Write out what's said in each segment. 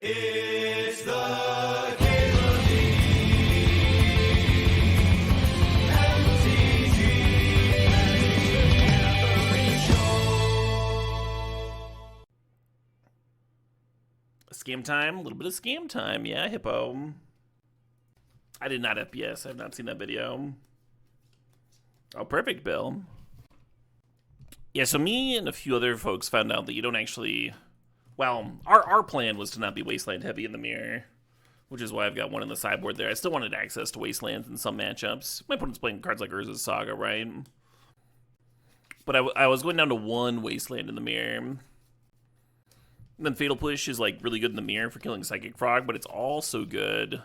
It's the Game of the Scam time, a little bit of scam time, yeah, Hippo. I did not FPS, I have not seen that video. Oh, perfect, Bill. Yeah, so me and a few other folks found out that you don't actually... Well, our plan was to not be Wasteland heavy in the mirror, which is why I've got one in the sideboard there. I still wanted access to Wastelands in some matchups. My opponent's playing cards like Urza's Saga, right? But I was going down to one Wasteland in the mirror. And then Fatal Push is like really good in the mirror for killing Psychic Frog, but it's also good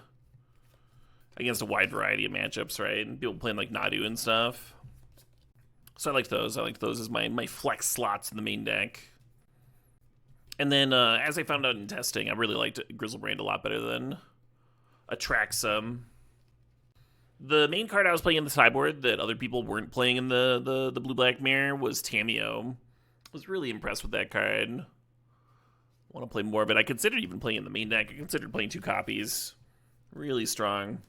against a wide variety of matchups, right? And people playing like Nadu and stuff. So I like those. I like those as my flex slots in the main deck. And then, as I found out in testing, I really liked Griselbrand a lot better than Atraxa. The main card I was playing in the sideboard that other people weren't playing in the blue-black mirror was Tamiyo. I was really impressed with that card. I want to play more of it. I considered even playing in the main deck. I considered playing 2 copies. Really strong.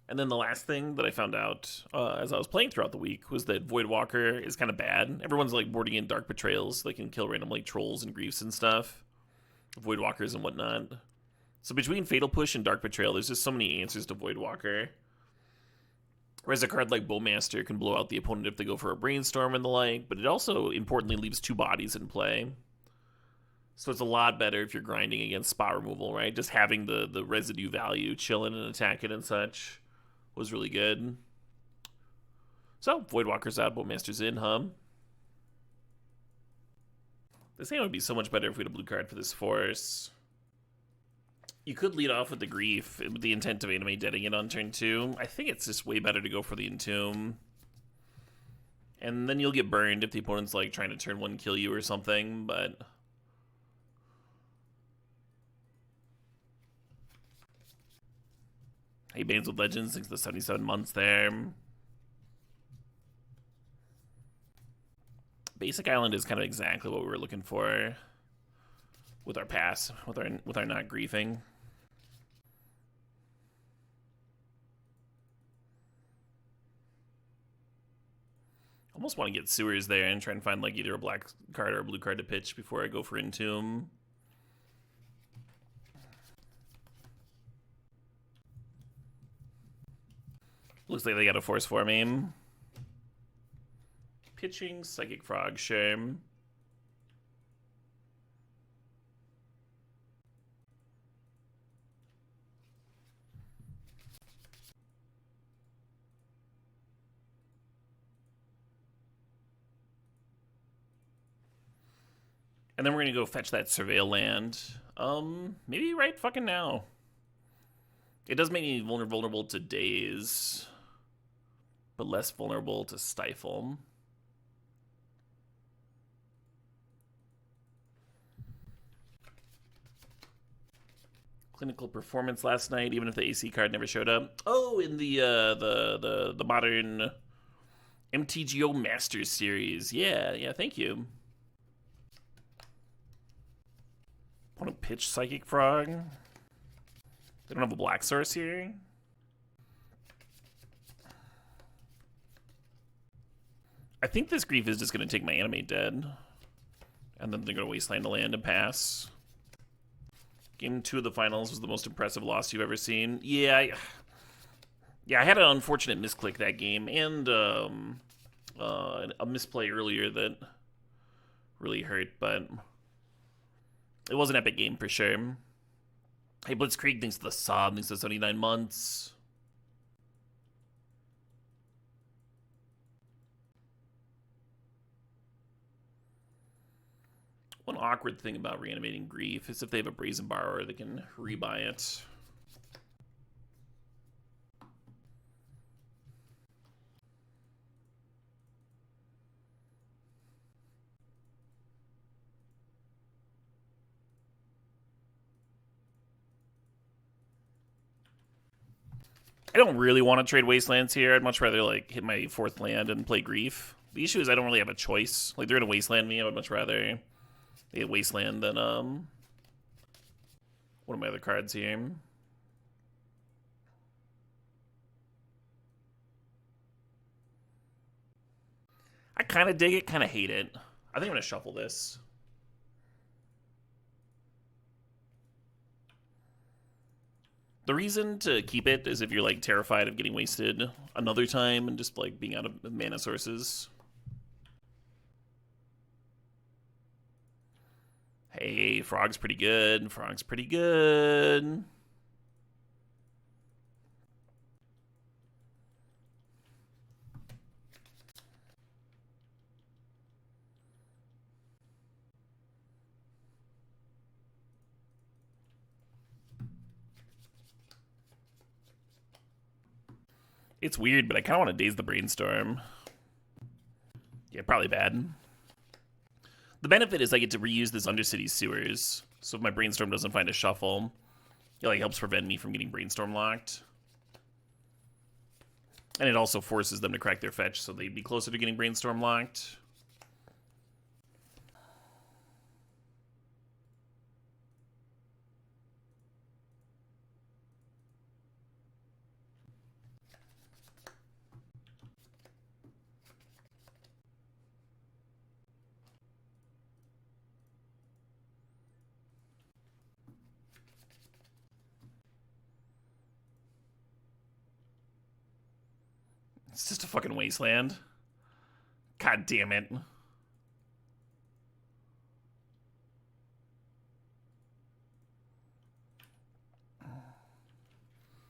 And then the last thing that I found out as I was playing throughout the week was that Voidwalker is kind of bad. Everyone's like boarding in Dark Betrayals. So they can kill random like trolls and griefs and stuff. Voidwalkers and whatnot. So between Fatal Push and Dark Betrayal, there's just so many answers to Voidwalker. Whereas a card like Bowmaster can blow out the opponent if they go for a Brainstorm and the like. But it also, importantly, leaves 2 bodies in play. So it's a lot better if you're grinding against spot removal, right? Just having the residue value, chilling and attacking and such was really good. So, Voidwalker's out, Bowmaster's in, This game would be so much better if we had a blue card for this Force. You could lead off with the Grief with the intent of Animate Deading it on turn 2. I think it's just way better to go for the Entomb. And then you'll get burned if the opponent's like trying to turn 1 kill you or something, but... Hey, Bands with Legends, thanks for the 77 months there. Basic Island is kind of exactly what we were looking for with our pass, with our not griefing. Almost want to get Sewers there and try and find like either a black card or a blue card to pitch before I go for Entomb. Looks like they got a Force for me. Pitching, Psychic Frog, shame. And then we're gonna go fetch that Surveil land. Maybe right fucking now. It does make me vulnerable to Daze, but less vulnerable to Stifle. Clinical performance last night, even if the AC card never showed up. Oh, in the modern MTGO Masters series. Yeah, thank you. Want to pitch Psychic Frog? They don't have a black source here. I think this Grief is just going to take my Animate Dead. And then they're going to Wasteland a land and pass. Game 2 of the finals was the most impressive loss you've ever seen. Yeah, I had an unfortunate misclick that game. And a misplay earlier that really hurt. But it was an epic game for sure. Hey, Blitzkrieg, thanks to the sub, thanks to 79 months. One awkward thing about reanimating Grief is if they have a Brazen Borrower, they can rebuy it. I don't really want to trade Wastelands here. I'd much rather like hit my 4th land and play Grief. The issue is I don't really have a choice. Like they're gonna Wasteland me. I would much rather They get Wasteland, then one of my other cards here. I kind of dig it, kind of hate it. I think I'm going to shuffle this. The reason to keep it is if you're like terrified of getting wasted another time and just like being out of mana sources. Hey, Frog's pretty good. Frog's pretty good. It's weird, but I kind of want to Daze the Brainstorm. Yeah, probably bad. The benefit is I get to reuse this Undercity Sewers, so if my Brainstorm doesn't find a shuffle, it like helps prevent me from getting Brainstorm locked. And it also forces them to crack their fetch, so they'd be closer to getting Brainstorm locked. It's just a fucking wasteland. God damn it.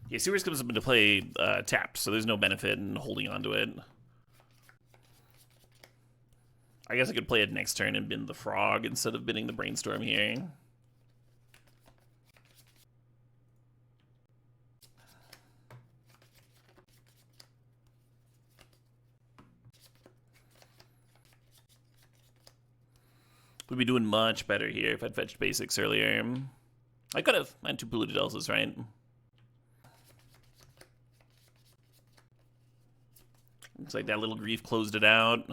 Yeah, Sewers comes up into play tapped, so there's no benefit in holding on to it. I guess I could play it next turn and bin the Frog instead of binning the Brainstorm here. We'd be doing much better here if I'd fetched basics earlier. I could have. I had 2 Polluted Deltas, right? Looks like that little grief closed it out.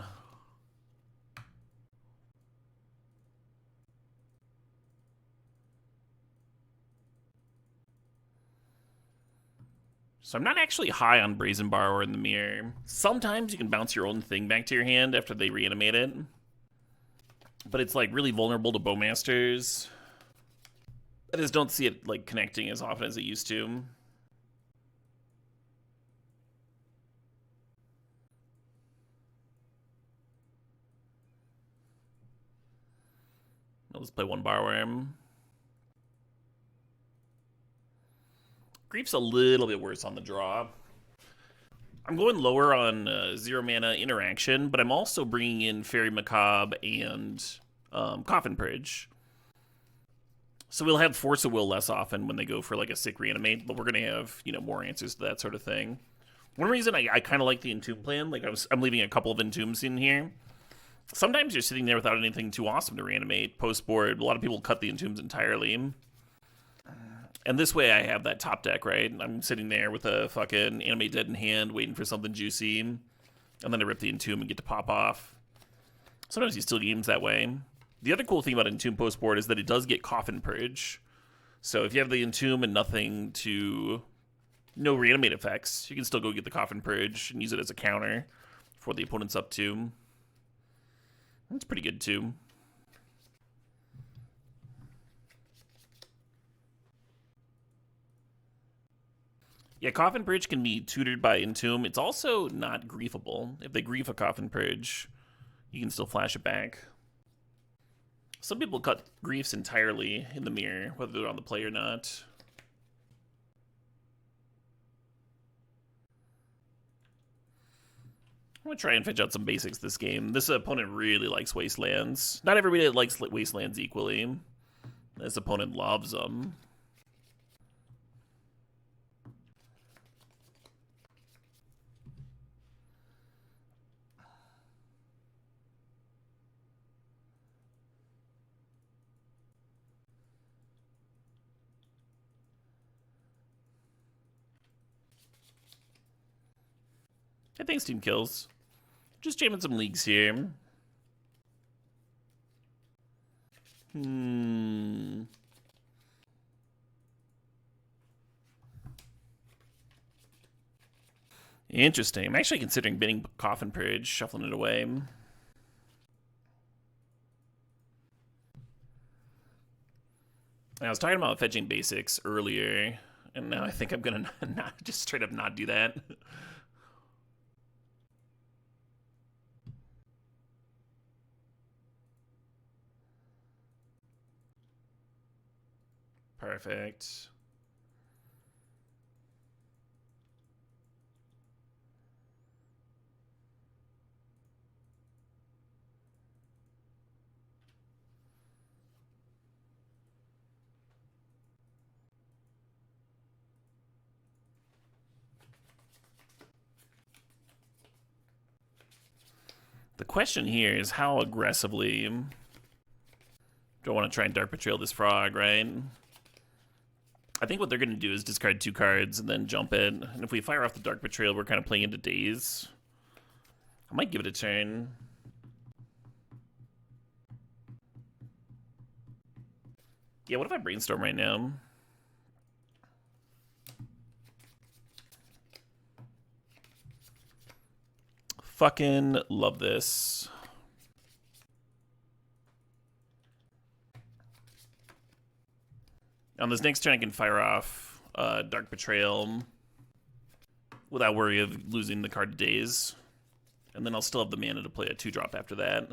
So I'm not actually high on Brazen Borrower in the mirror. Sometimes you can bounce your own thing back to your hand after they reanimate it. But it's like really vulnerable to Bowmasters. I just don't see it like connecting as often as it used to. Let's play 1 Borrower. Grief's a little bit worse on the draw. I'm going lower on 0 mana interaction, but I'm also bringing in Faerie Macabre and Coffin Purge. So we'll have Force of Will less often when they go for like a sick Reanimate, but we're going to have, you know, more answers to that sort of thing. One reason I kind of like the Entomb plan, like I'm leaving a couple of Entombs in here. Sometimes you're sitting there without anything too awesome to reanimate. Post-board, a lot of people cut the Entombs entirely. And this way I have that top deck, right? I'm sitting there with a fucking Animate Dead in hand, waiting for something juicy. And then I rip the Entomb and get to pop off. Sometimes you steal games that way. The other cool thing about Entomb post-board is that it does get Coffin Purge. So if you have the Entomb and nothing to... no reanimate effects, you can still go get the Coffin Purge and use it as a counter for the opponent's up to. That's pretty good too. Yeah, Coffin Purge can be tutored by Entomb. It's also not griefable. If they grief a Coffin Purge, you can still flash it back. Some people cut griefs entirely in the mirror, whether they're on the play or not. I'm going to try and fetch out some basics this game. This opponent really likes Wastelands. Not everybody likes Wastelands equally. This opponent loves them. I think Steam kills. Just jamming some leagues here. Interesting. I'm actually considering bidding Coffin Purge, shuffling it away. I was talking about fetching basics earlier, and now I think I'm gonna not just straight up not do that. Perfect. The question here is how aggressively do I want to try and Dark Betrayal this frog, right? I think what they're going to do is discard 2 cards and then jump it. And if we fire off the Dark Betrayal, we're kind of playing into Daze. I might give it a turn. Yeah, what if I Brainstorm right now? Fucking love this. On this next turn, I can fire off Dark Betrayal without worry of losing the card to Daze. And then I'll still have the mana to play a 2-drop after that.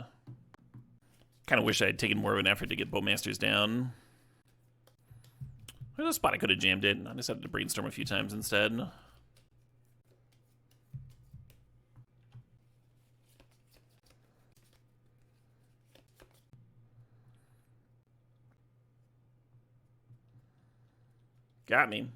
Kind of wish I had taken more of an effort to get Bowmasters down. There's a spot I could have jammed it. I decided to Brainstorm a few times instead. Got me.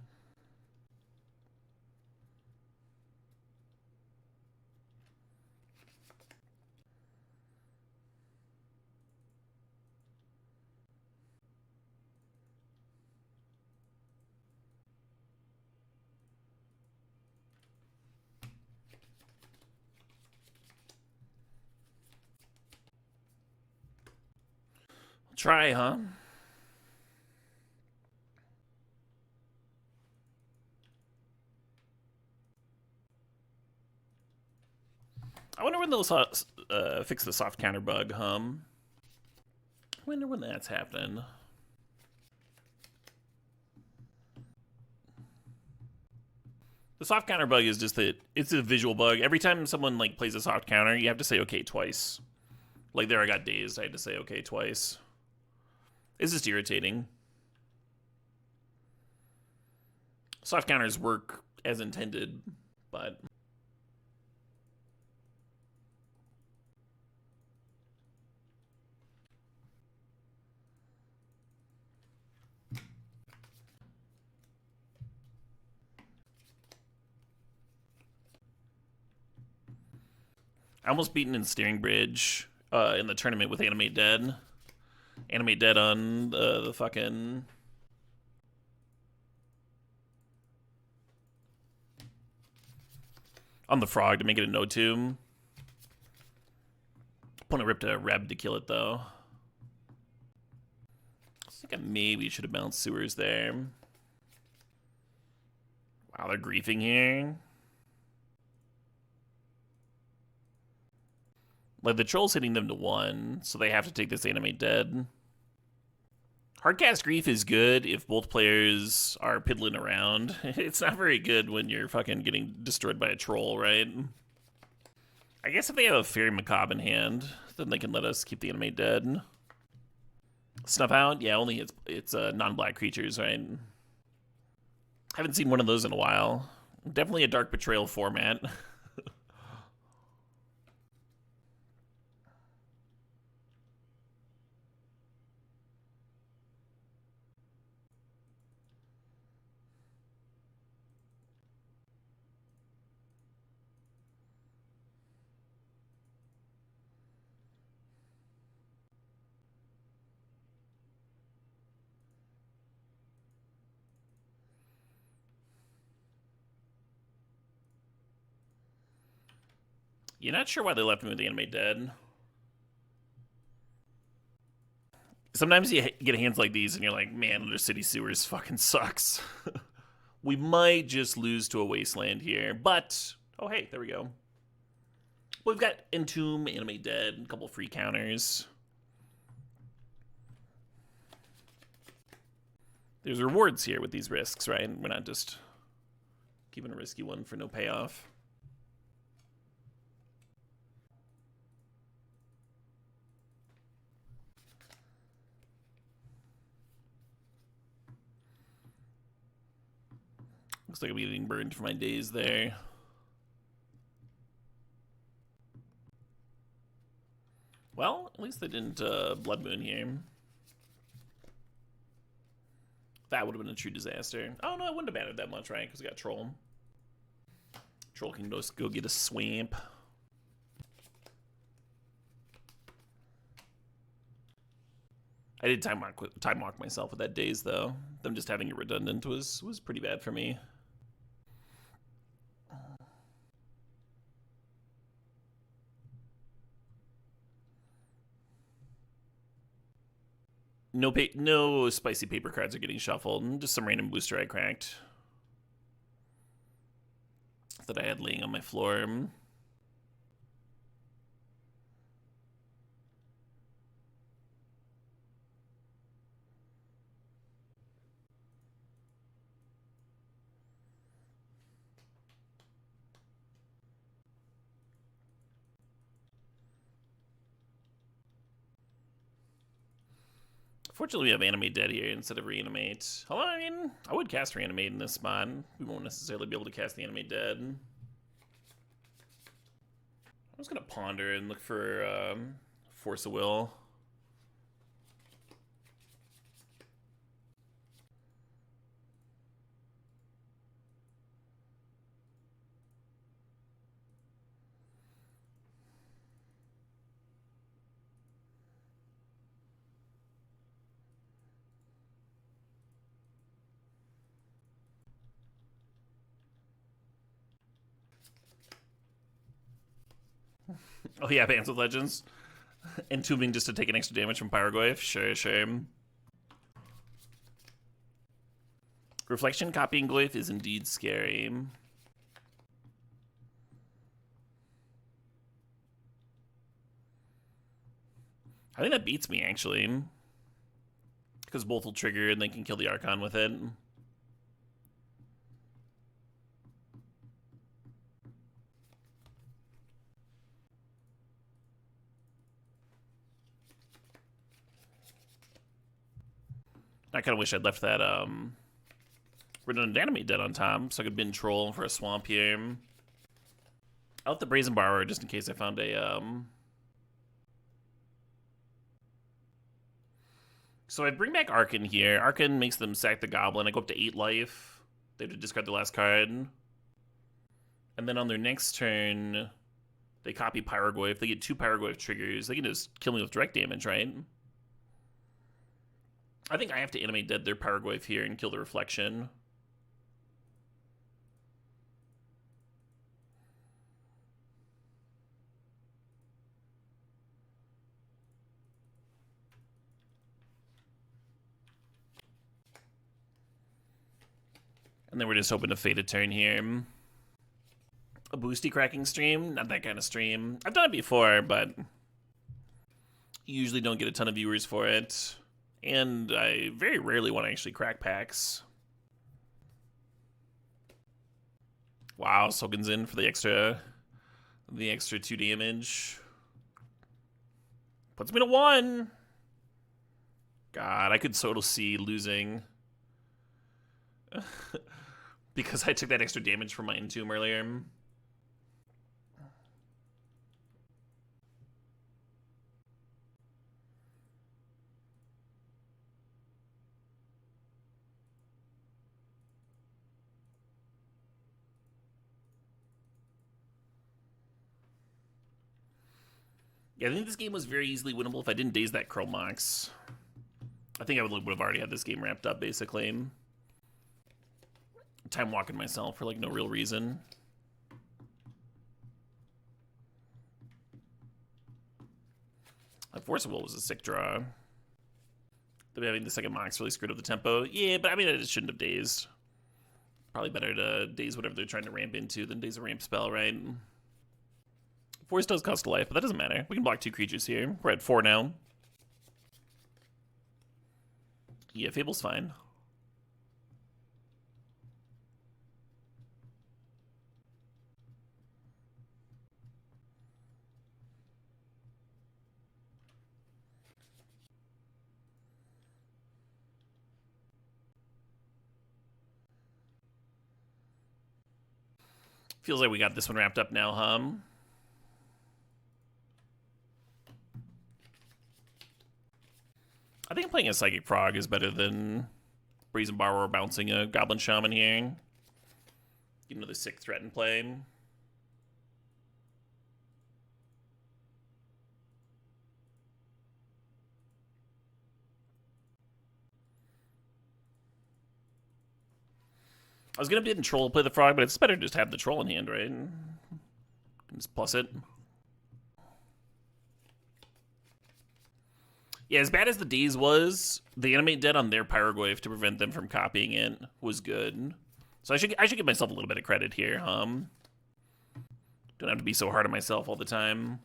Try, huh? I wonder when they'll fix the soft counter bug, I wonder when that's happening. The soft counter bug is just that it's a visual bug. Every time someone like plays a soft counter, you have to say okay twice. Like there I got dazed, I had to say okay twice. It's just irritating. Soft counters work as intended, but I almost beaten in Steering Bridge in the tournament with Animate Dead. Animate Dead on the fucking... on the frog to make it a no-tomb. Opponent ripped a Reb to kill it, though. I think I maybe should have bounced Sewers there. Wow, they're griefing here. Like, the Troll's hitting them to 1, so they have to take this Animate Dead. Hardcast Grief is good if both players are piddling around. It's not very good when you're fucking getting destroyed by a troll, right? I guess if they have a Faerie Macabre in hand, then they can let us keep the Animate Dead. Snuff Out? Yeah, only it's non-black creatures, right? Haven't seen one of those in a while. Definitely a Dark Betrayal format. You're not sure why they left me with the Animate Dead. Sometimes you get hands like these and you're like, man, Undercity Sewers fucking sucks. We might just lose to a Wasteland here, but oh hey, there we go. We've got Entomb, Animate Dead, a couple free counters. There's rewards here with these risks, right? We're not just keeping a risky one for no payoff. Looks like I'm getting burned for my Daze there. Well, at least they didn't Blood Moon here. That would have been a true disaster. Oh no, it wouldn't have mattered that much, right? Because we got Troll. Troll can just go get a swamp. I did time walk myself with that Daze though. Them just having it redundant was pretty bad for me. No spicy paper cards are getting shuffled. Just some random booster I cracked that I had laying on my floor. Fortunately, we have Animate Dead here instead of Reanimate. Although, I mean, I would cast Reanimate in this spot. We won't necessarily be able to cast the Animate Dead. I'm just going to ponder and look for Force of Will. Oh yeah, Bands with Legends. Entombing just to take an extra damage from Pyroglyph. Sure, sure. Reflection copying Glyph is indeed scary. I think that beats me, actually. Because both will trigger and they can kill the Archon with it. I kind of wish I'd left that redundant Animate Dead on top, so I could bin Troll for a swamp here. I left the Brazen Borrower just in case I found a So I'd bring back Archon here. Archon makes them sack the Goblin. I go up to 8 life. They have to discard the last card. And then on their next turn, they copy Pyroglyph. They get 2 Pyroglyph triggers. They can just kill me with direct damage, right? I think I have to Animate Dead their Pyroglyph here and kill the Reflection. And then we're just hoping to fade a turn here. A boosty cracking stream? Not that kind of stream. I've done it before, but usually don't get a ton of viewers for it. And I very rarely want to actually crack packs. Wow, Soken's in for the extra 2 damage. Puts me to 1. God, I could sort see losing. Because I took that extra damage from my Entomb earlier. Yeah, I think this game was very easily winnable if I didn't Daze that Curl Mox. I think I would have already had this game wrapped up, basically. Time walking myself for, like, no real reason. Force of Will was a sick draw. I mean, the second Mox really screwed up the tempo. Yeah, but I mean, I just shouldn't have dazed. Probably better to daze whatever they're trying to ramp into than daze a ramp spell, right? Force does cost a life, but that doesn't matter. We can block 2 creatures here. We're at 4 now. Yeah, Fable's fine. Feels like we got this one wrapped up now, huh? I think playing a Psychic Frog is better than Brazen Borrower bouncing a Goblin Shaman here. Get another sick threat in play. I was gonna bid and Troll play the Frog, but it's better to just have the Troll in hand, right? Just plus it. Yeah, as bad as the Daze was, the Animate Dead on their Pyroglyph to prevent them from copying it was good. So I should give myself a little bit of credit here. Don't have to be so hard on myself all the time.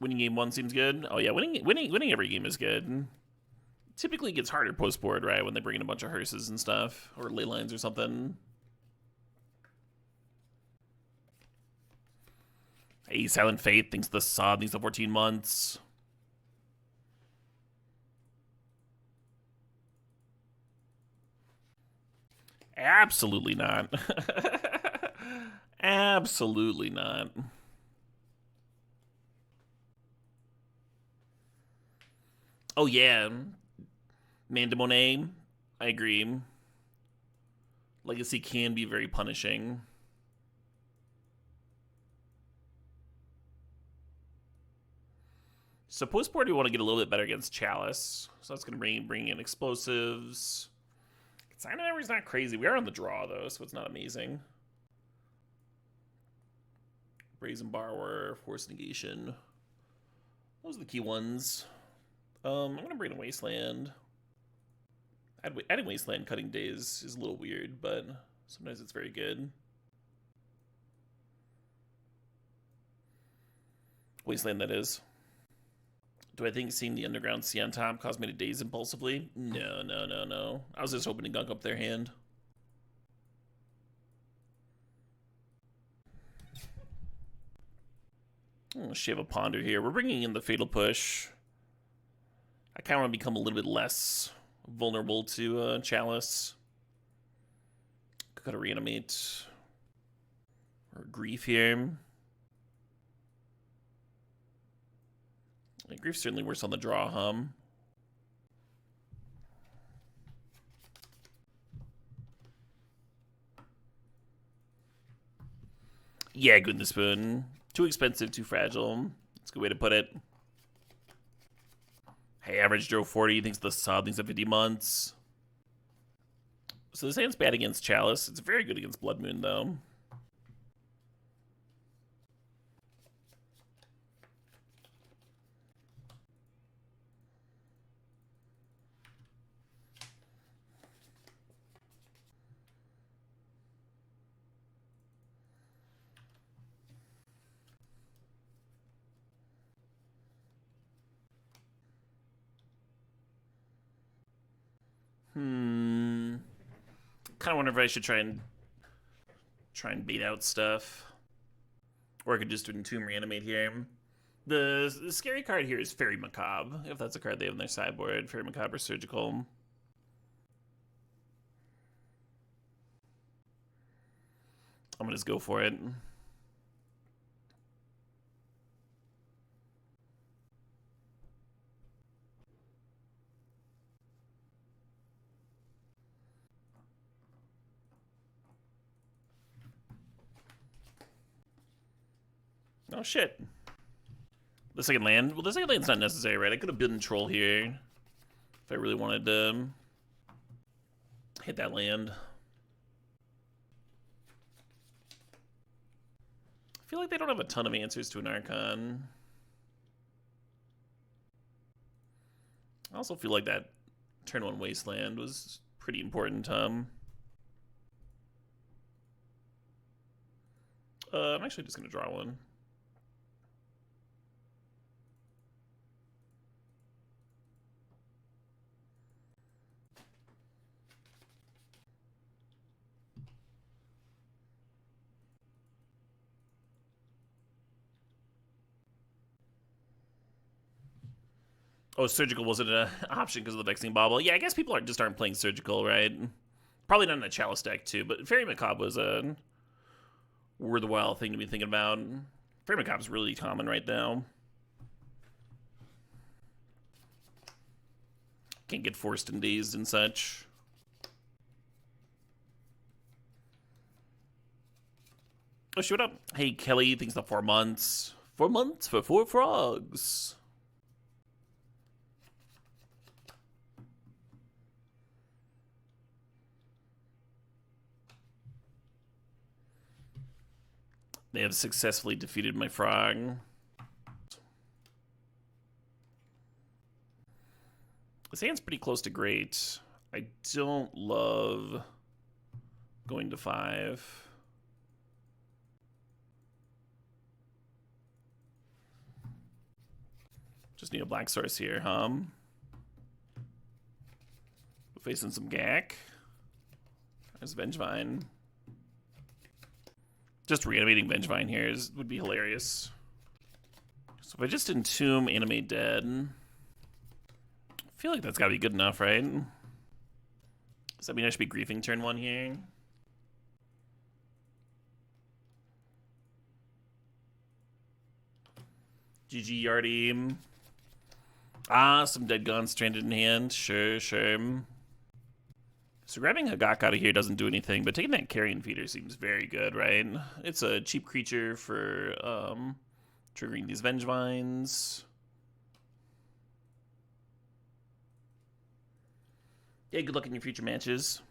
Winning game 1 seems good. Oh yeah, winning every game is good. Typically gets harder post board, right, when they bring in a bunch of hearses and stuff, or ley lines or something. Hey, Silent Fate thinks the sod needs the 14 months. Absolutely not. Absolutely not. Oh yeah, Mandamonet, I agree. Legacy can be very punishing. So post board we want to get a little bit better against Chalice. So that's going to bring in explosives. Consign Memory's not crazy. We are on the draw though, so it's not amazing. Brazen Borrower, Force Negation. Those are the key ones. I'm going to bring in Wasteland. Adding Wasteland cutting Daze is a little weird, but sometimes it's very good. Wasteland, that is. Do I think seeing the Underground Sea on top caused me to Daze impulsively? No, no, no, no. I was just hoping to gunk up their hand. Oh, Shave a Ponder here. We're bringing in the Fatal Push. I kind of want to become a little bit less vulnerable to Chalice. Gotta Reanimate. Or Grief here. Grief's certainly worse on the draw, Yeah, goodness spoon. Too expensive, too fragile. That's a good way to put it. Hey, average Joe 40 thinks the sod thinks of 50 months. So this hand's bad against Chalice. It's very good against Blood Moon, though. Kind of wonder if I should try and bait out stuff, or I could just Entomb Reanimate here. The scary card here is Faerie Macabre, if that's a card they have on their sideboard. Faerie Macabre Surgical. I'm gonna just go for it. Oh shit. The second land? Well, the second land's not necessary, right? I could have been Troll here if I really wanted to hit that land. I feel like they don't have a ton of answers to an Archon. I also feel like that turn 1 Wasteland was pretty important. I'm actually just going to draw one. Oh, Surgical wasn't an option because of the Vexing Bauble. Yeah, I guess people aren't playing Surgical, right? Probably not in a Chalice deck, too, but Faerie Macabre was a worthwhile thing to be thinking about. Faerie Macabre is really common right now. Can't get forced and dazed and such. Oh, shoot up. Hey, Kelly, thanks for 4 months. 4 months for 4 frogs. They have successfully defeated my frog. This hand's pretty close to great. I don't love going to 5. Just need a black source here, Facing some Gak. There's Vengevine. Just reanimating Vengevine here would be hilarious. So if I just Entomb Animate Dead, I feel like that's gotta be good enough, right? Does that mean I should be griefing turn 1 here? GG Yardy. Ah, some Dead Gone stranded in hand. Sure. So grabbing Hagak out of here doesn't do anything, but taking that Carrion Feeder seems very good, right? It's a cheap creature for triggering these Vengevines. Yeah, good luck in your future matches.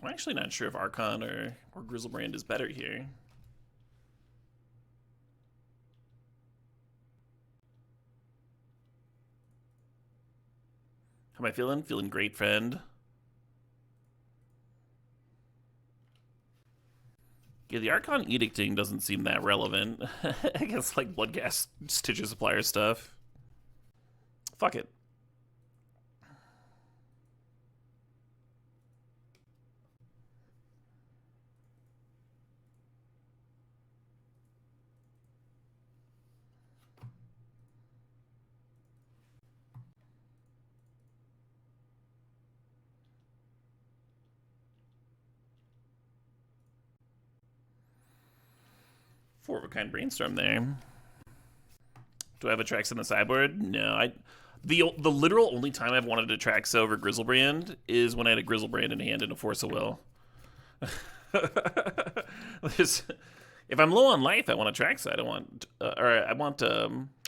I'm actually not sure if Archon or Griselbrand is better here. How am I feeling? Feeling great, friend. Yeah, the Archon Edicting doesn't seem that relevant. I guess like Bloodcast Stitcher Supplier stuff. Fuck it. Four of a kind Brainstorm there. Do I have a Trax in the sideboard? No, the literal only time I've wanted a Trax over Griselbrand is when I had a Griselbrand in hand and a Force of Will. If I'm low on life, I want a Traxa. I don't want, or I want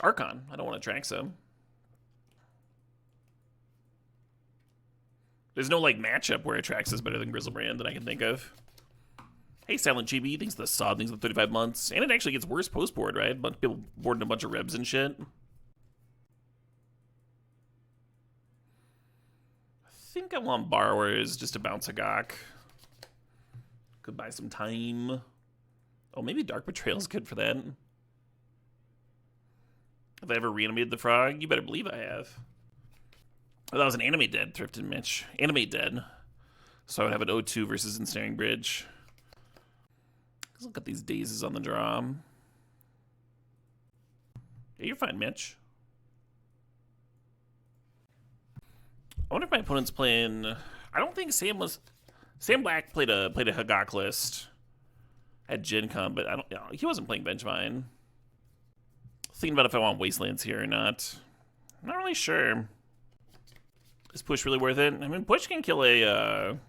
Archon. I don't want a Traxa. There's no like matchup where a Trax is better than Griselbrand that I can think of. Hey, Silent GB, thanks to the sod, thanks to the 35 months. And it actually gets worse post-board, right? A bunch of people boarding a bunch of Rebs and shit. I think I want Borrowers just to bounce a Gok. Could buy some time. Oh, maybe Dark Betrayal is good for that. Have I ever reanimated the frog? You better believe I have. Oh, that was an Animate Dead thrifted Mitch. Animate Dead. So I would have an O2 versus Ensnaring Bridge. Let's look at these Dazes on the draw. Yeah, you're fine, Mitch. I wonder if my opponent's playing. I don't think Sam Black played a Hagak list at Gen Con, but he wasn't playing Vengevine. Thinking about if I want Wastelands here or not. I'm not really sure. Is Push really worth it? I mean, Push can kill a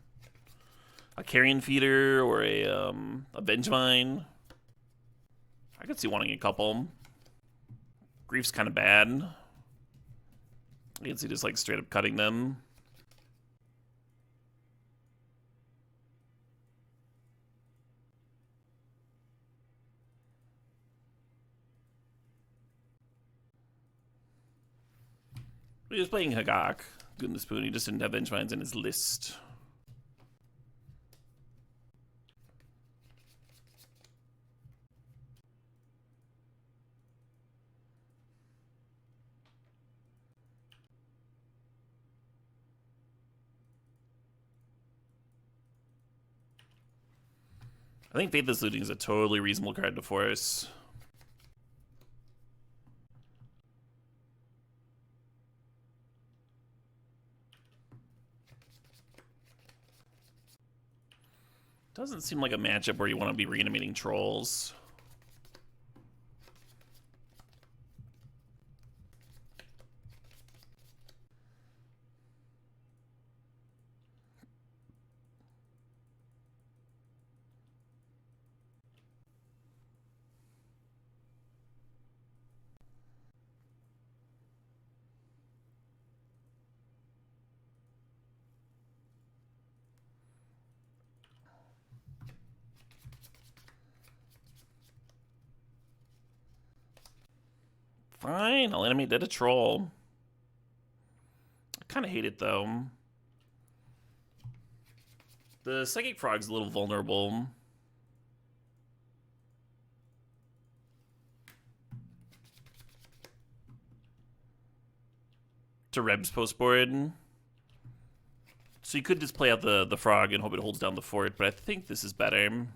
Carrion Feeder or a Vengevine. I could see wanting a couple. Grief's kind of bad. I can see just like straight up cutting them. He was playing Hagak. Good in the spoon. He just didn't have Vengevines in his list. I think Faithless Looting is a totally reasonable card to force. Doesn't seem like a matchup where you want to be reanimating trolls. Fine, I'll Animate Dead a troll. I kind of hate it, though. The Psychic Frog's a little vulnerable. To Reb's postboard. So you could just play out the frog and hope it holds down the fort, but I think this is better.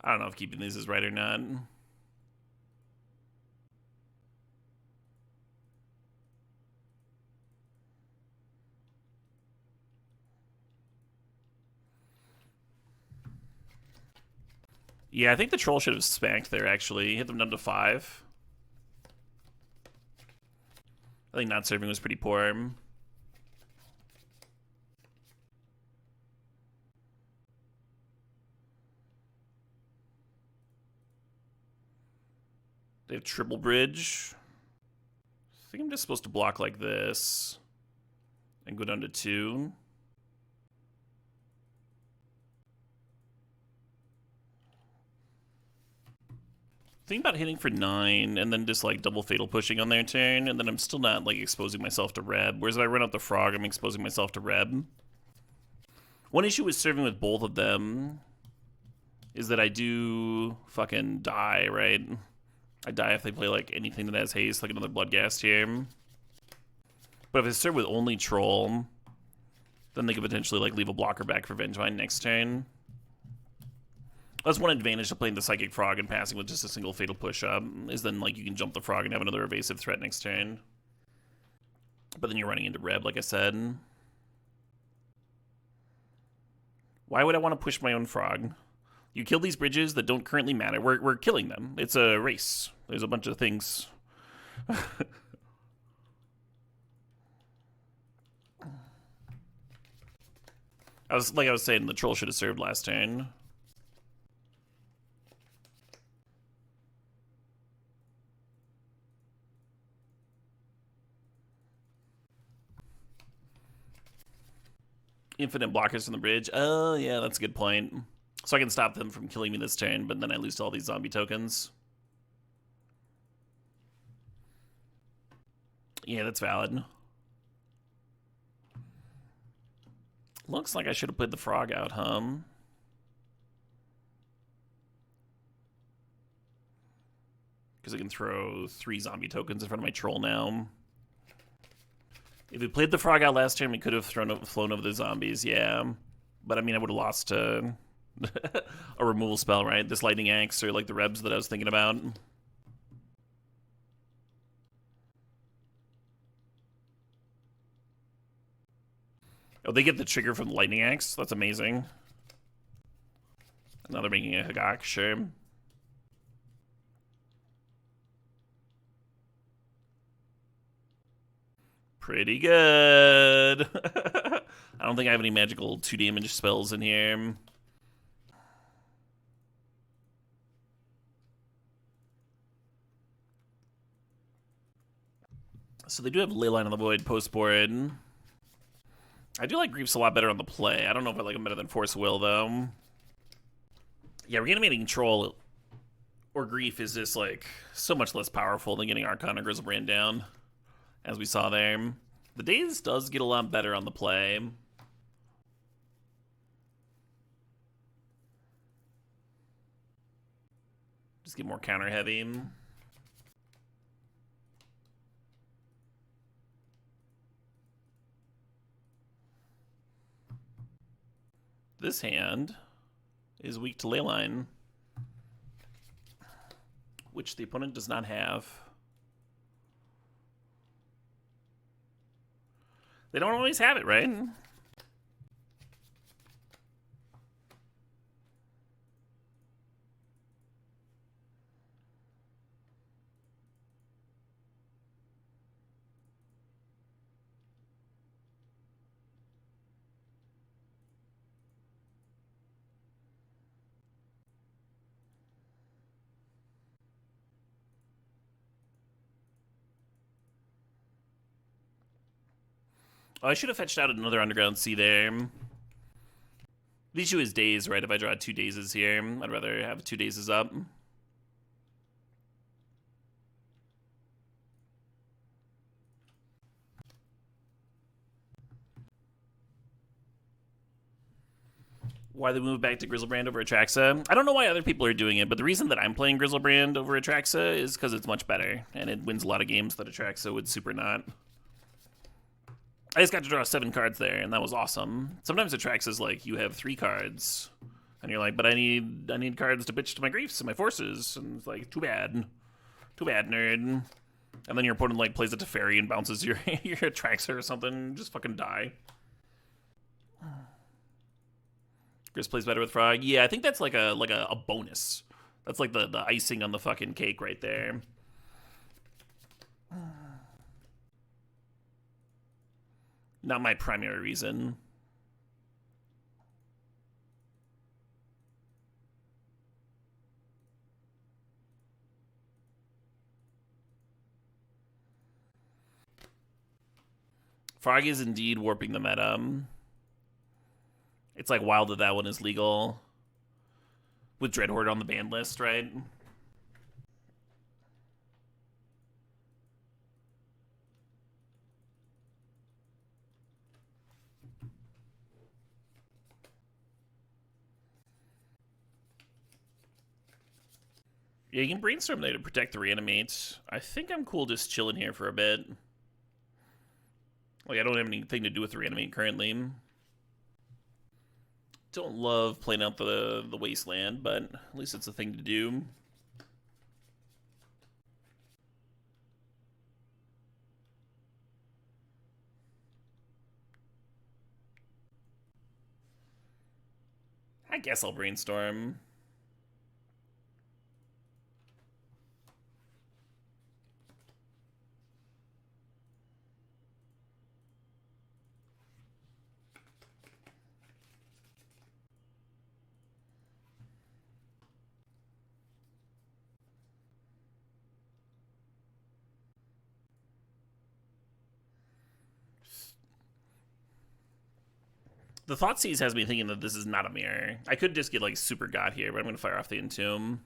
I don't know if keeping these is right or not. Yeah, I think the troll should have spanked there, actually. Hit them down to 5. I think not serving was pretty poor. They have triple bridge. I think I'm just supposed to block like this and go down to 2. Think about hitting for 9 and then just like double fatal pushing on their turn, and then I'm still not like exposing myself to Reb. Whereas if I run out the frog, I'm exposing myself to Reb. One issue with serving with both of them is that I do fucking die, right? I die if they play like anything that has haste, like another Bloodghast here. But if I serve with only Troll, then they could potentially like leave a blocker back for Vengevine next turn. That's one advantage to playing the Psychic Frog and passing with just a single Fatal Push-Up, is then like you can jump the Frog and have another evasive threat next turn. But then you're running into Reb, like I said. Why would I want to push my own Frog? You kill these bridges that don't currently matter. We're killing them. It's a race. There's a bunch of things. I was saying, the troll should have served last turn. Infinite blockers from the bridge. Oh, yeah, that's a good point. So I can stop them from killing me this turn, but then I lose to all these zombie tokens. Yeah, that's valid. Looks like I should have played the frog out, huh? Because I can throw 3 zombie tokens in front of my troll now. If we played the frog out last turn, we could have flown over the zombies, yeah. But I mean, I would have lost to a removal spell, right? This Lightning Axe or like the Rebs that I was thinking about. Oh, they get the trigger from the Lightning Axe? That's amazing. Now they're making a Hagak, sure. Pretty good. I don't think I have any magical 2 damage spells in here. So they do have Leyline on the Void post-board. I do like Griefs a lot better on the play. I don't know if I like them better than Force Will, though. Yeah, reanimating Troll or Grief is just, like, so much less powerful than getting Archon or Griselbrand down, as we saw there. The Daze does get a lot better on the play. Just get more counter-heavy. This hand is weak to Leyline, which the opponent does not have. They don't always have it, right? Oh, I should have fetched out another Underground Sea there. The issue is Daze, right? If I draw 2 Dazes here, I'd rather have 2 Dazes up. Why they move back to Griselbrand over Atraxa? I don't know why other people are doing it, but the reason that I'm playing Griselbrand over Atraxa is because it's much better, and it wins a lot of games that Atraxa would super not. I just got to draw 7 cards there, and that was awesome. Sometimes Atraxa is like, you have 3 cards, and you're like, but I need cards to bitch to my Griefs and my Forces, and it's like, too bad. Too bad, nerd. And then your opponent like plays a Teferi and bounces your Atraxa or something, just fucking die. Gris plays better with Frog. Yeah, I think that's like a bonus. That's like the icing on the fucking cake right there. Not my primary reason. Frog is indeed warping the meta. It's like wild that one is legal. With Dreadhorde on the ban list, right? Yeah, you can Brainstorm there to protect the Reanimate. I think I'm cool just chilling here for a bit. Like, I don't have anything to do with the Reanimate currently. Don't love playing out the Wasteland, but at least it's a thing to do. I guess I'll Brainstorm. The Thoughtseize has me thinking that this is not a mirror. I could just get like Super God here, but I'm going to fire off the Entomb.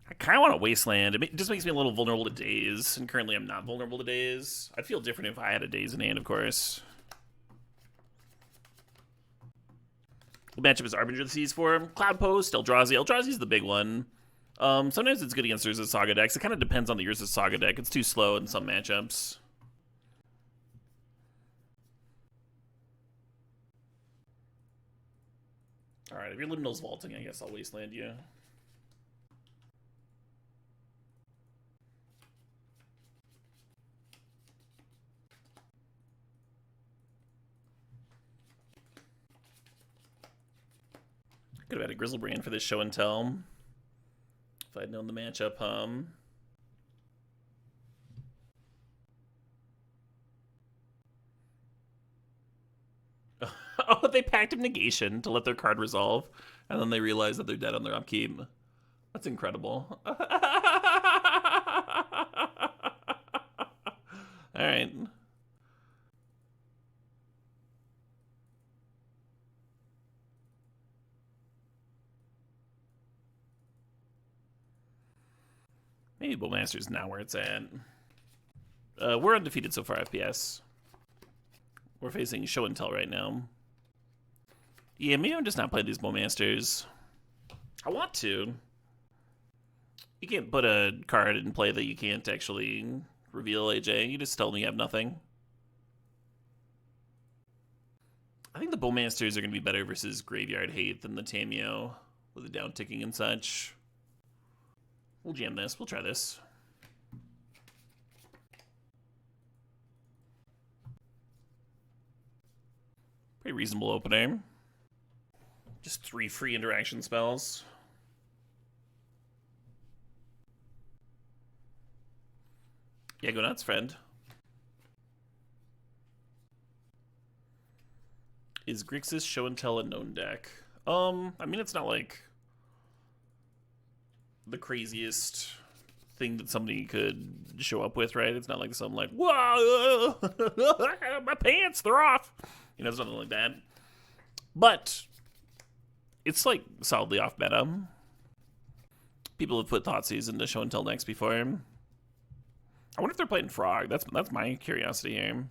I kind of want a Wasteland. It just makes me a little vulnerable to Daze, and currently I'm not vulnerable to Daze. I'd feel different if I had a Daze in hand, of course. The matchup is Harbinger the Seas for him. Cloud Post, Eldrazi. Eldrazi's the big one. Sometimes it's good against Urza's Saga decks. It kind of depends on the Urza's Saga deck. It's too slow in some matchups. Alright, if your Liminal's vaulting, I guess I'll Wasteland you. Could have had a Griselbrand for this show and tell. If I'd known the matchup, Oh, they packed him Negation to let their card resolve, and then they realize that they're dead on their upkeep. That's incredible. Alright. Maybe Bowmasters now where it's at. We're undefeated so far, FPS. We're facing show and tell right now. Yeah, maybe I'm just not playing these Bowmasters. I want to. You can't put a card in play that you can't actually reveal, AJ. You just tell me you have nothing. I think the Bowmasters are going to be better versus Graveyard Hate than the Tamiyo with the down ticking and such. We'll jam this. We'll try this. Pretty reasonable opener. Just 3 free interaction spells. Yeah, go nuts, friend. Is Grixis Show and Tell a known deck? I mean, it's not like the craziest thing that somebody could show up with, right? It's not like something like, whoa, my pants, they're off. You know, it's nothing like that. But it's like solidly off meta. People have put Thoughtseize into Show and Tell decks before. I wonder if they're playing Frog. That's my curiosity here.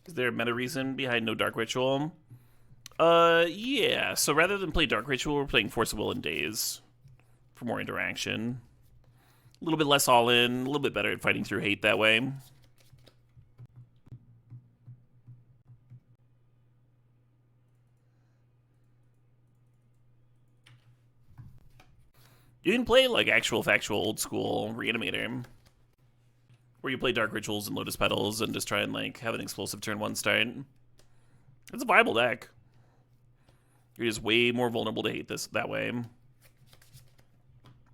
Is there a meta reason behind no Dark Ritual? Yeah. So rather than play Dark Ritual, we're playing Force of Will and Daze for more interaction. A little bit less all-in, a little bit better at fighting through hate that way. You can play like actual factual old school Reanimator, where you play Dark Rituals and Lotus Petals and just try and like have an explosive turn 1 start. It's a viable deck. You're just way more vulnerable to hate this that way.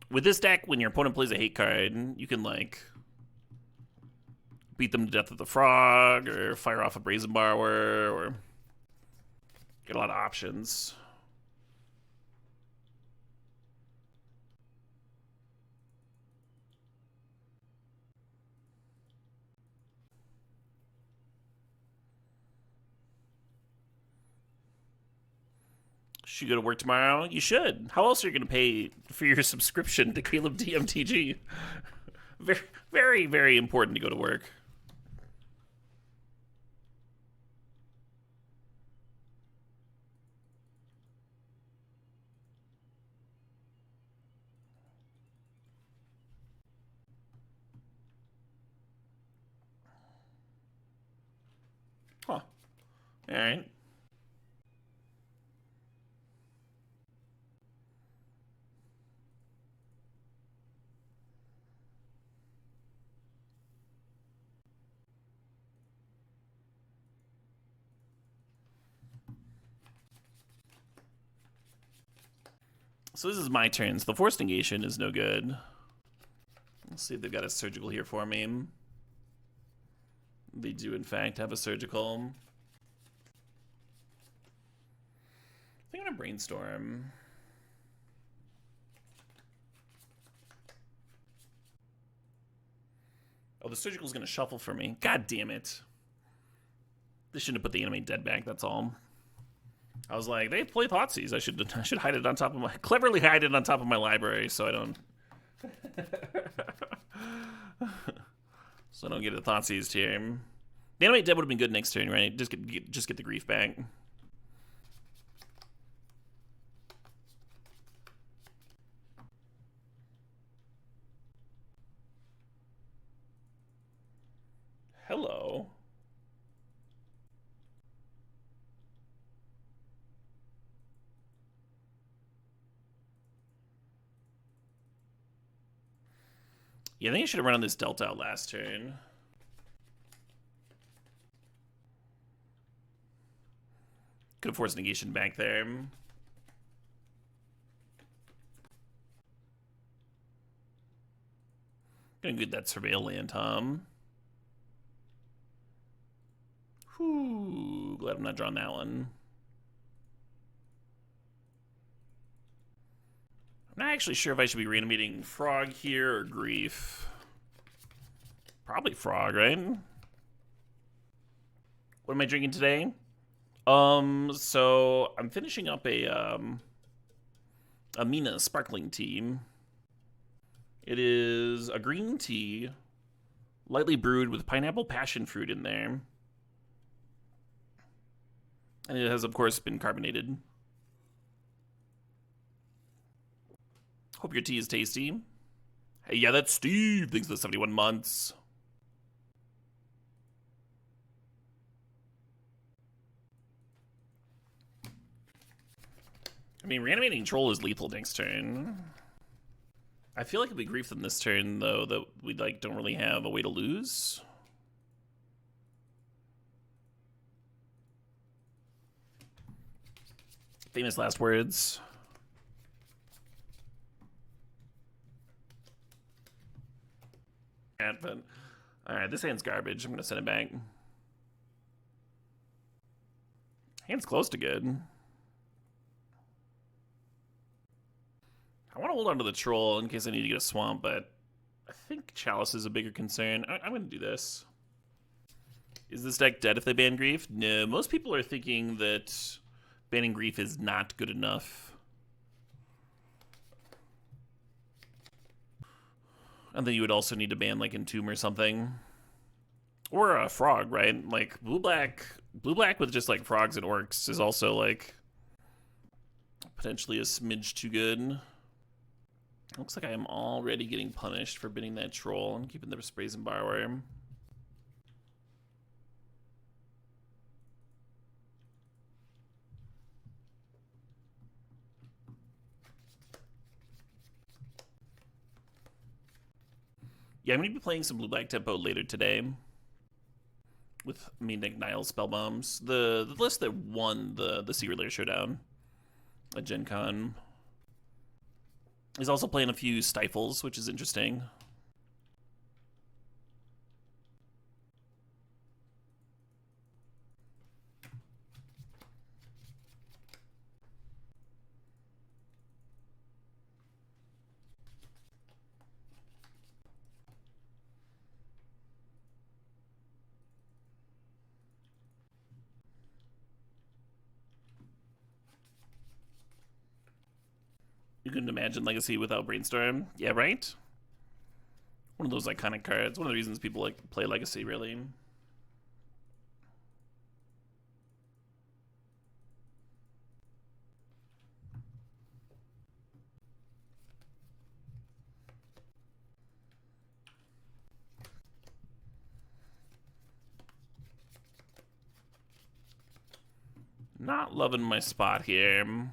With this deck, when your opponent plays a hate card, you can like beat them to death with a frog, or fire off a Brazen Borrower, or get a lot of options. Should you go to work tomorrow? You should. How else are you going to pay for your subscription to Caleb DMTG? Very, very, very important to go to work. Huh. All right. So this is my turn. So the Force Negation is no good. Let's see if they've got a surgical here for me. They do, in fact, have a surgical. I think I'm going to Brainstorm. Oh, the surgical is going to shuffle for me. God damn it. They shouldn't have put the Animate Dead back, that's all. I was like, they play Thoughtseize. I should hide it on top of my cleverly hide it on top of my library so I don't So I don't get a Thoughtseize here. The Animate Dead would have been good next turn, right? Just get the grief back. Hello. Yeah, I think I should have run on this Delta out last turn. Could have forced negation back there. Gonna get that Surveil land, Tom. Whew, glad I'm not drawing that one. I'm not actually sure if I should be reanimating Frog here or Grief. Probably Frog, right? What am I drinking today? So I'm finishing up a Mina sparkling tea. It is a green tea, lightly brewed with pineapple passion fruit in there. And it has, of course, been carbonated. Hope your tea is tasty. Hey, yeah, that's Steve. Thanks for the 71 months. I mean, reanimating Troll is lethal next turn. I feel like if we grief them this turn, though, that we like don't really have a way to lose. Famous last words. But alright, this hand's garbage. I'm gonna send it back. Hand's close to good. I want to hold on to the Troll in case I need to get a swamp, but I think Chalice is a bigger concern. I'm going to do this. Is this deck dead if they ban Grief? No, most people are thinking that banning Grief is not good enough. And then you would also need to ban like Entomb or something. Or a Frog, right? Like blue-black with just like Frogs and Orcs is also like potentially a smidge too good. Looks like I am already getting punished for bidding that Troll and keeping the Brazen Borrower. Yeah, I'm going to be playing some blue-black tempo later today with Manic Nile Spellbombs. The list that won the Secret Lair Showdown at Gen Con is also playing a few Stifles, which is interesting. You couldn't imagine Legacy without Brainstorm. Yeah, right? One of those iconic cards. One of the reasons people like play Legacy, really. Not loving my spot here.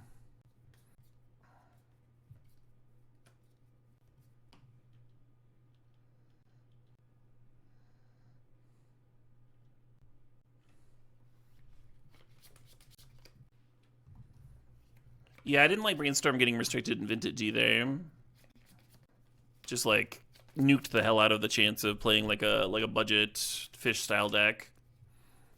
Yeah, I didn't like Brainstorm getting restricted in Vintage either. Just like nuked the hell out of the chance of playing like a budget fish style deck.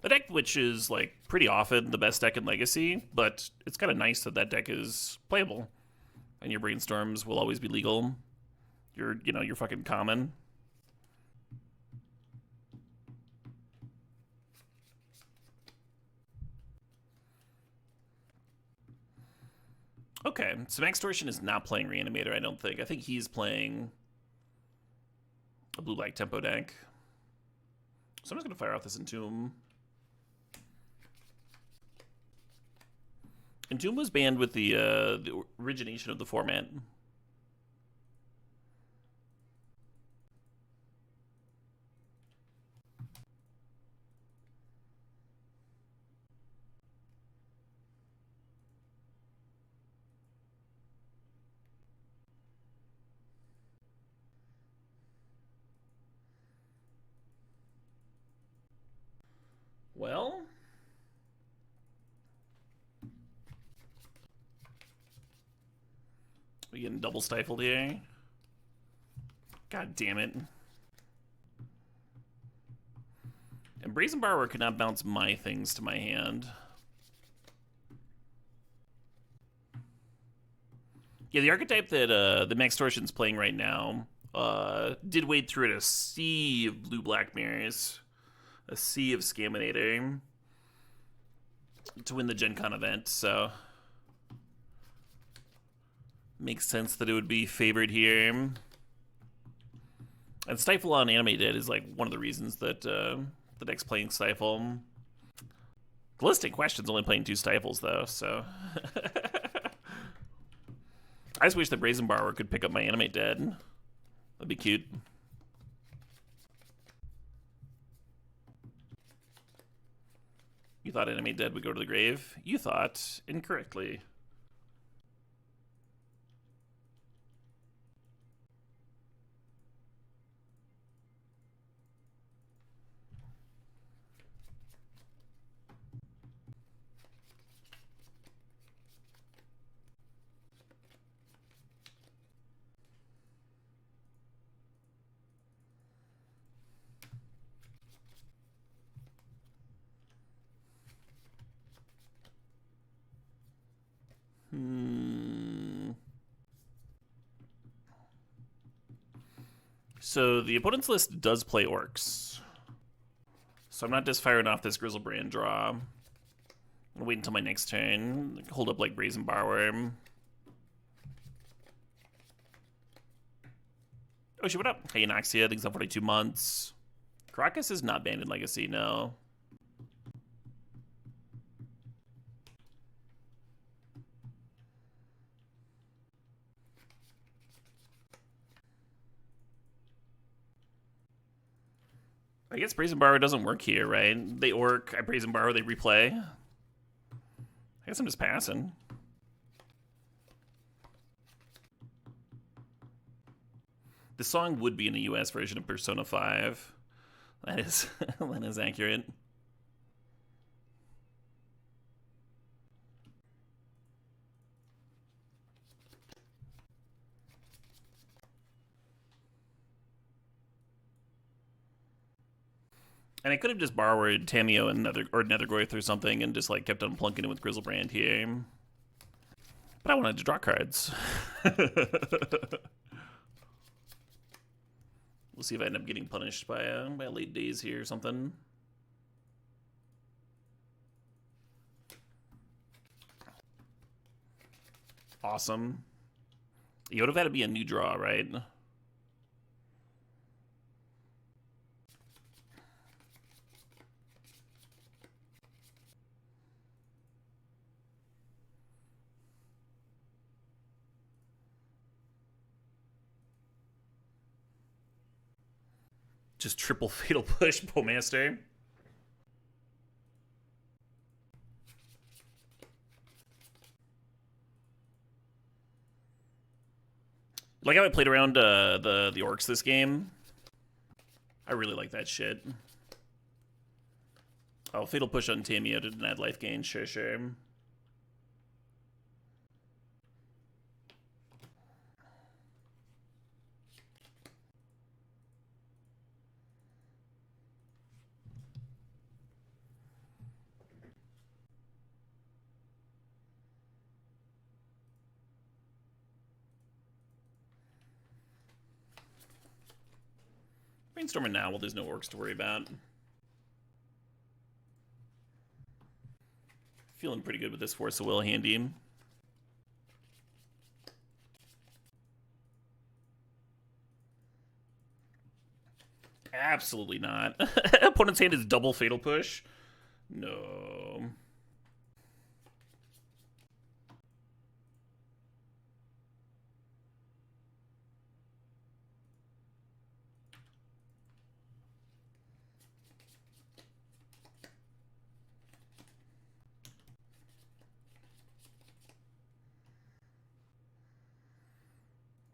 A deck which is like pretty often the best deck in Legacy, but it's kind of nice that that deck is playable. And your Brainstorms will always be legal. You're fucking common. Okay, so Extortion is not playing Reanimator, I don't think. I think he's playing a blue-black tempo deck. So I'm just going to fire off this Entomb. Entomb was banned with the origination of the format. Well, we getting double stifled here. God damn it. And Brazen Borrower could not bounce my things to my hand. Yeah, the archetype that the Max Torsion's playing right now did wade through a sea of blue-black mirrors. A sea of Scaminator to win the Gen Con event, so makes sense that it would be favored here. And Stifle on Animate Dead is like one of the reasons that the deck's playing Stifle. Ballistic Question's only playing 2 Stifles though, so I just wish the Brazen Borrower could pick up my Animate Dead. That'd be cute. You thought Animate Dead would go to the grave? You thought incorrectly. So the opponent's list does play orcs. So I'm not just firing off this Griselbrand draw. I'm gonna wait until my next turn. Hold up like Brazen Borrower. Oh shit, what up? Hey Anaxia, things on 42 months. Caracas is not banned in Legacy, no. I guess Brazen Borrower doesn't work here, right? They orc, I Brazen Borrower, they replay. I guess I'm just passing. The song would be in the US version of Persona 5. That is, that is accurate. And I could have just borrowed Tamiyo and Nethergoyf or something and just like kept on plunking it with Griselbrand here. But I wanted to draw cards. We'll see if I end up getting punished by a late Daze here or something. Awesome. You would have had to be a new draw, right? Just triple Fatal Push, Bowmaster. Like how I played around the orcs this game. I really like that shit. Oh, Fatal Push on Tamiyo didn't add life gain. Sure, sure. Brainstorming now, well, there's no orcs to worry about. Feeling pretty good with this Force of Will handy. Absolutely not. Opponent's hand is double Fatal Push. No.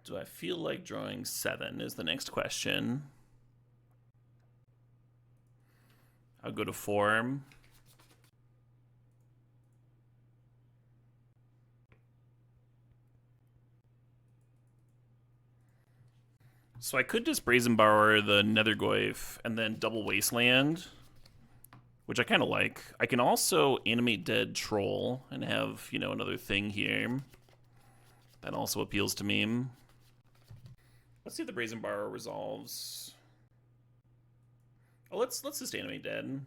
Do I feel like drawing 7 is the next question. I'll go to form. So I could just Brazen Borrower the Nethergoyf and then double Wasteland, which I kind of like. I can also Animate Dead Troll and have, you know, another thing here. That also appeals to me. Let's see if the Brazen Borrower resolves. Oh, let's just Animate Dead.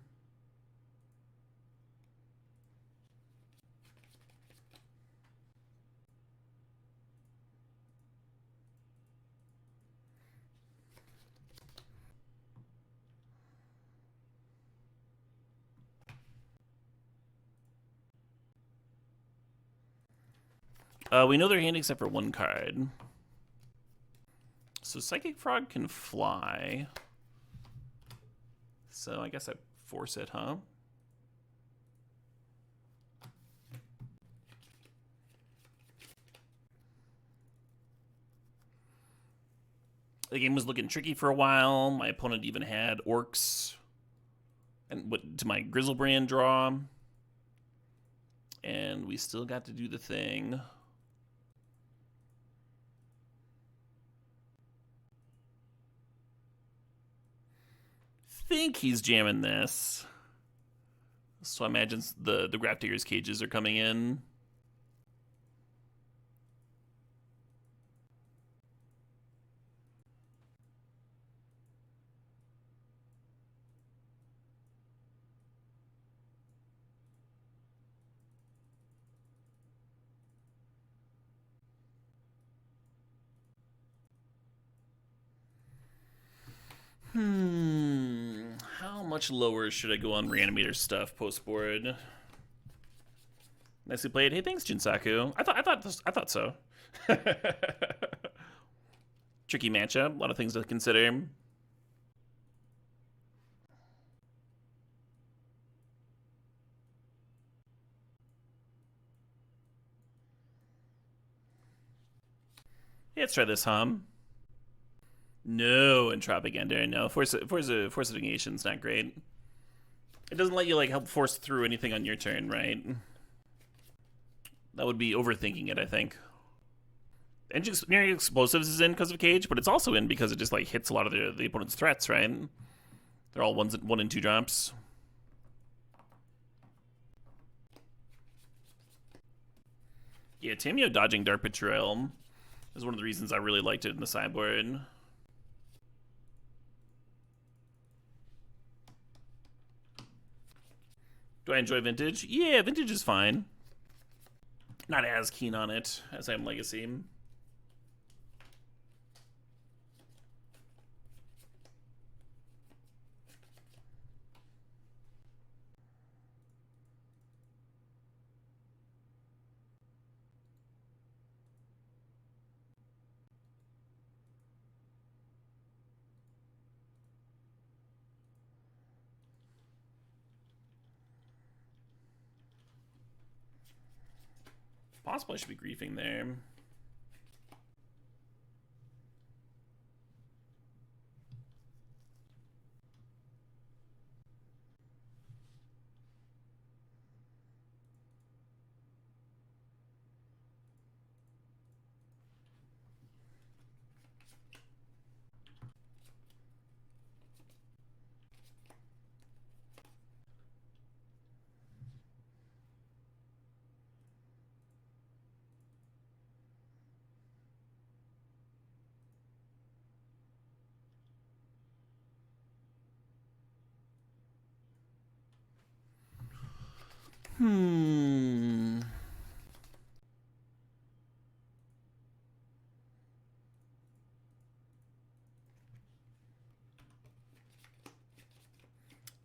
We know they're hand except for one card. So Psychic Frog can fly. So I guess I force it, huh? The game was looking tricky for a while. My opponent even had orcs and to my Griselbrand draw. And we still got to do the thing. Think he's jamming this. So I imagine the Grafdigger's cages are coming in. How much lower should I go on Reanimator stuff post board? Nicely played. Hey, thanks, Jinsaku. I thought so. Tricky matchup. A lot of things to consider. Yeah, let's try this, hum. No Entropic Ender. No, Force of Negation's not great. It doesn't let you like help force through anything on your turn, right? That would be overthinking it, I think. Engineering Explosives is in because of Cage, but it's also in because it just like hits a lot of the opponent's threats, right? They're all 1 and 2 drops. Yeah, Tamiyo dodging Dark Betrayal is one of the reasons I really liked it in the sideboard. Do I enjoy Vintage? Yeah, Vintage is fine. Not as keen on it as I am Legacy. Possibly I should be griefing there.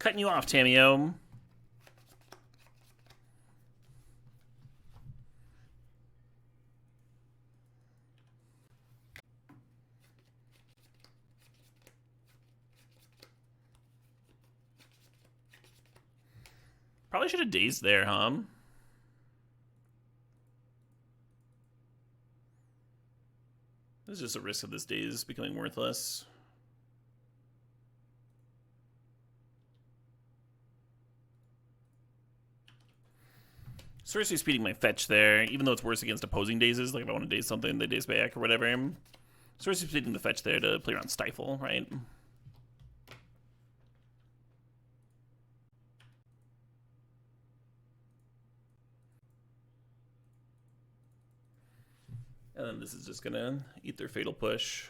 Cutting you off, Tamiyo. Probably should have dazed there, huh? There's just a risk of this Daze becoming worthless. Sorcery speeding my fetch there, even though it's worse against opposing Dazes. Like if I want to Daze something, they Daze back or whatever. Sorcery speeding the fetch there to play around Stifle, right? And then this is just gonna eat their Fatal Push.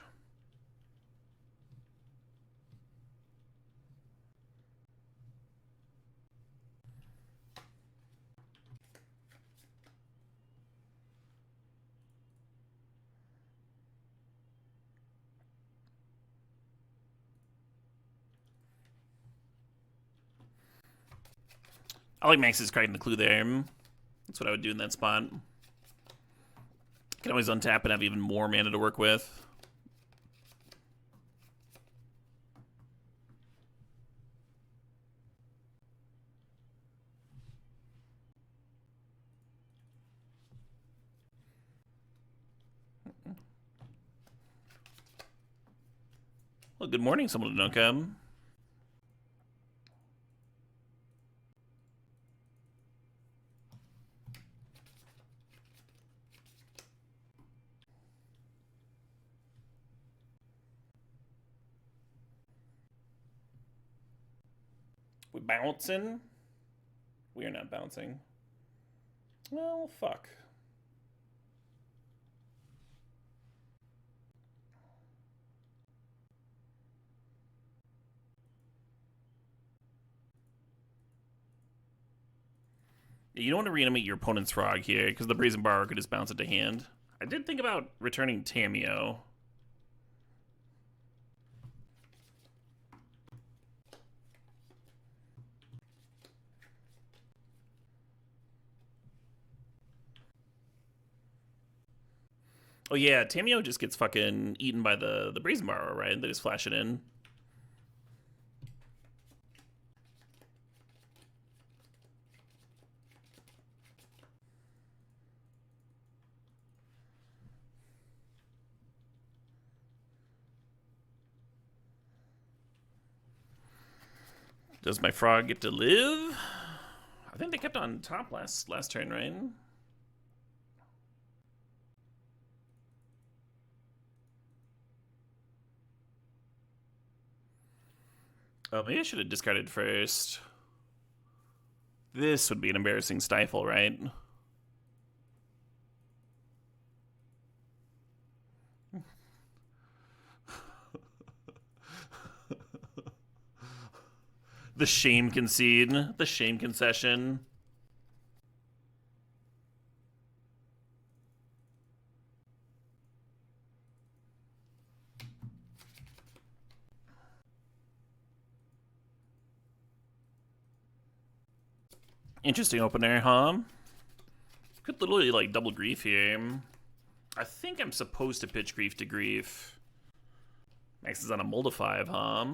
I like Max's cracking the clue there. That's what I would do in that spot. Can always untap and have even more mana to work with. Well, good morning, someone to come. We bouncing? We are not bouncing. Well, fuck. You don't want to reanimate your opponent's frog here, because the Brazen Borrower could just bounce it to hand. I did think about returning Tamiyo. Oh yeah, Tamiyo just gets fucking eaten by the Brazen Borrower, right? They just flash it in. Does my frog get to live? I think they kept on top last turn, right? Oh, maybe I should have discarded first. This would be an embarrassing Stifle, right? The shame concede. The shame concession. Interesting opener, huh? Could literally, like, double grief here. I think I'm supposed to pitch grief to grief. Max is on a mold of 5, huh?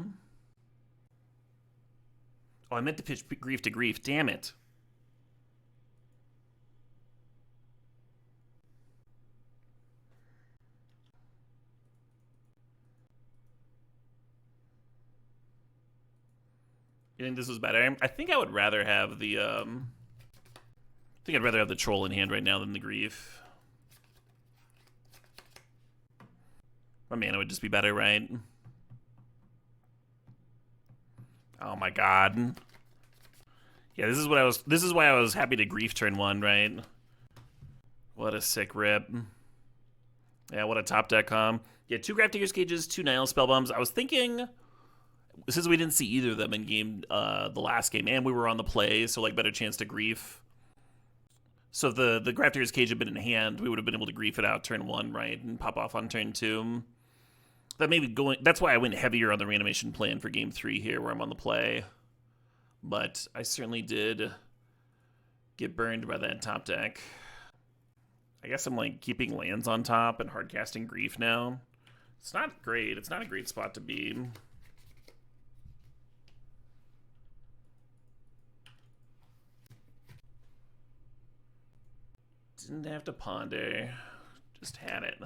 Oh, I meant to pitch grief to grief. Damn it. You think this was better? I think I would rather have the, I think I'd rather have the troll in hand right now than the grief. My mana would just be better, right? Oh my god. Yeah, this is why I was happy to grief turn 1, right? What a sick rip. Yeah, what a top deck, huh? Yeah, 2 Grafdigger's Cages, 2 Nihil Spellbombs. I was thinking, since we didn't see either of them in game, the last game, and we were on the play, so like better chance to grief. So if the Grafdigger's Cage had been in hand, we would have been able to grief it out turn 1, right? And pop off on turn 2. That may be going. That's why I went heavier on the reanimation plan for game 3 here, where I'm on the play. but I certainly did get burned by that top deck. I guess I'm like keeping lands on top and hardcasting Grief now. It's not great. It's not a great spot to be. Didn't have to ponder. Just had it.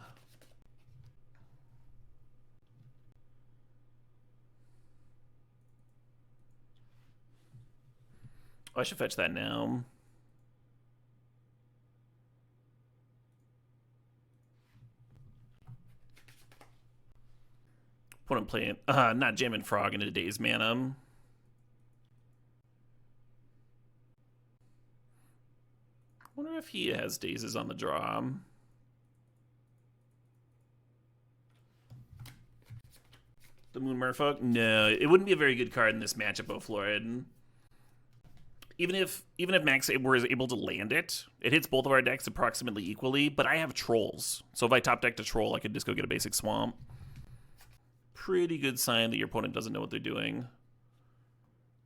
Oh, I should fetch that now. Opponent playing, not jamming Frog into Daze mana. Wonder if he has Dazes on the draw. The Moon Merfolk? No, it wouldn't be a very good card in this matchup, O'Florid. Even if Max was able to land it, it hits both of our decks approximately equally, but I have Trolls. So if I top decked a Troll, I could just go get a basic Swamp. Pretty good sign that your opponent doesn't know what they're doing.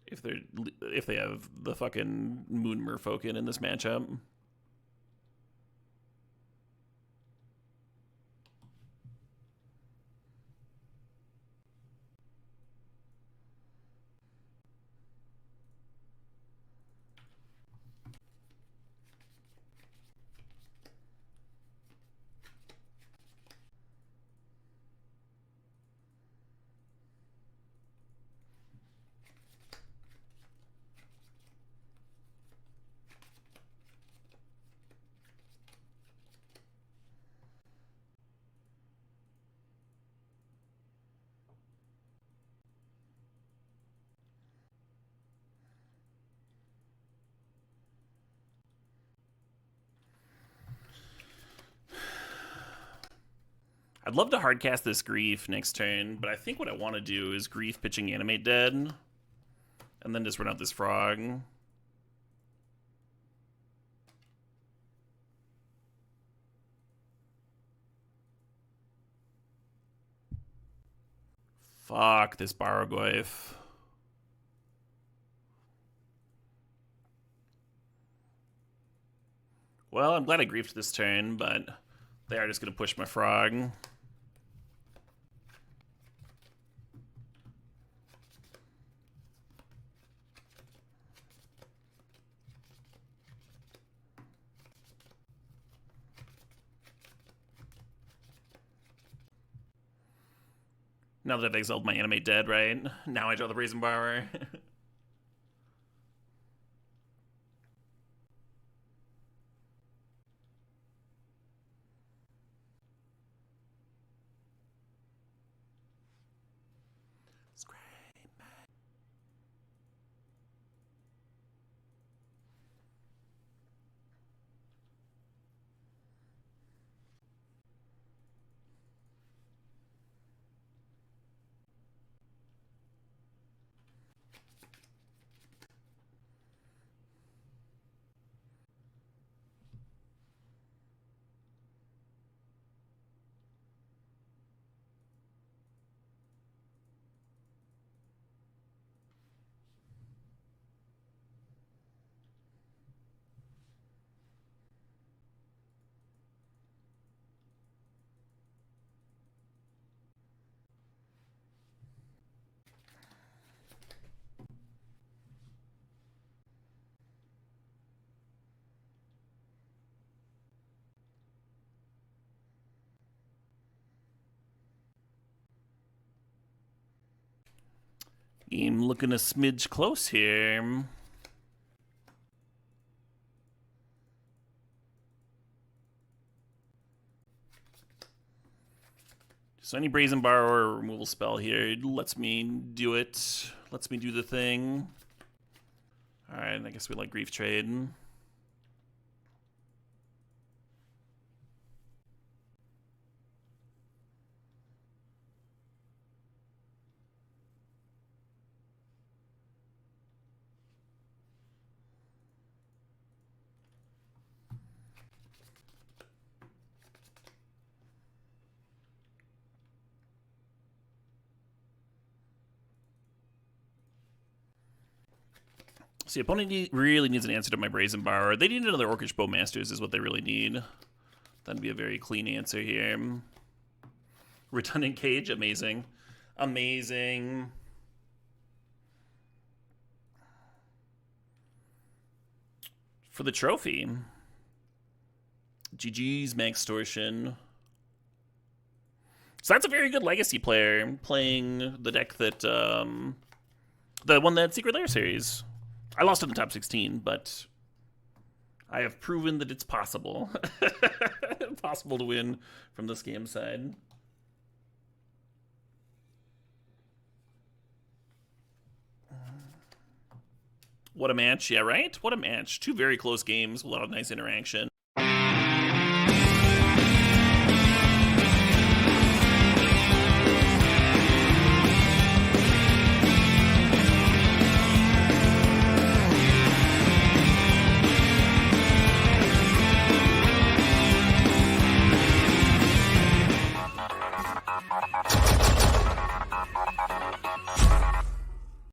If they have the fucking Moon Merfolk in this matchup. I'd love to hardcast this Grief next turn, but I think what I want to do is Grief pitching Animate Dead, and then just run out this Frog. Fuck this Barrogoyf. Well, I'm glad I griefed this turn, but they are just going to push my Frog. Now that I've exiled my Animate Dead, right? Now I draw the Brazen Borrower. Game looking a smidge close here. So any Brazen Borrower or removal spell here lets me do it. Lets me do the thing. Alright, I guess we like Grief Trade. So the opponent really needs an answer to my Brazen Borrower. They need another Orcish Bowmasters is what they really need. That'd be a very clean answer here. Redundant Cage, amazing. Amazing. For the trophy. GG's Maxtortion. So that's a very good Legacy player playing the deck that, the one that Secret Lair series. I lost in the top 16, but I have proven that it's possible. Possible to win from the scam side. What a match, yeah, right? What a match. Two very close games, a lot of nice interaction.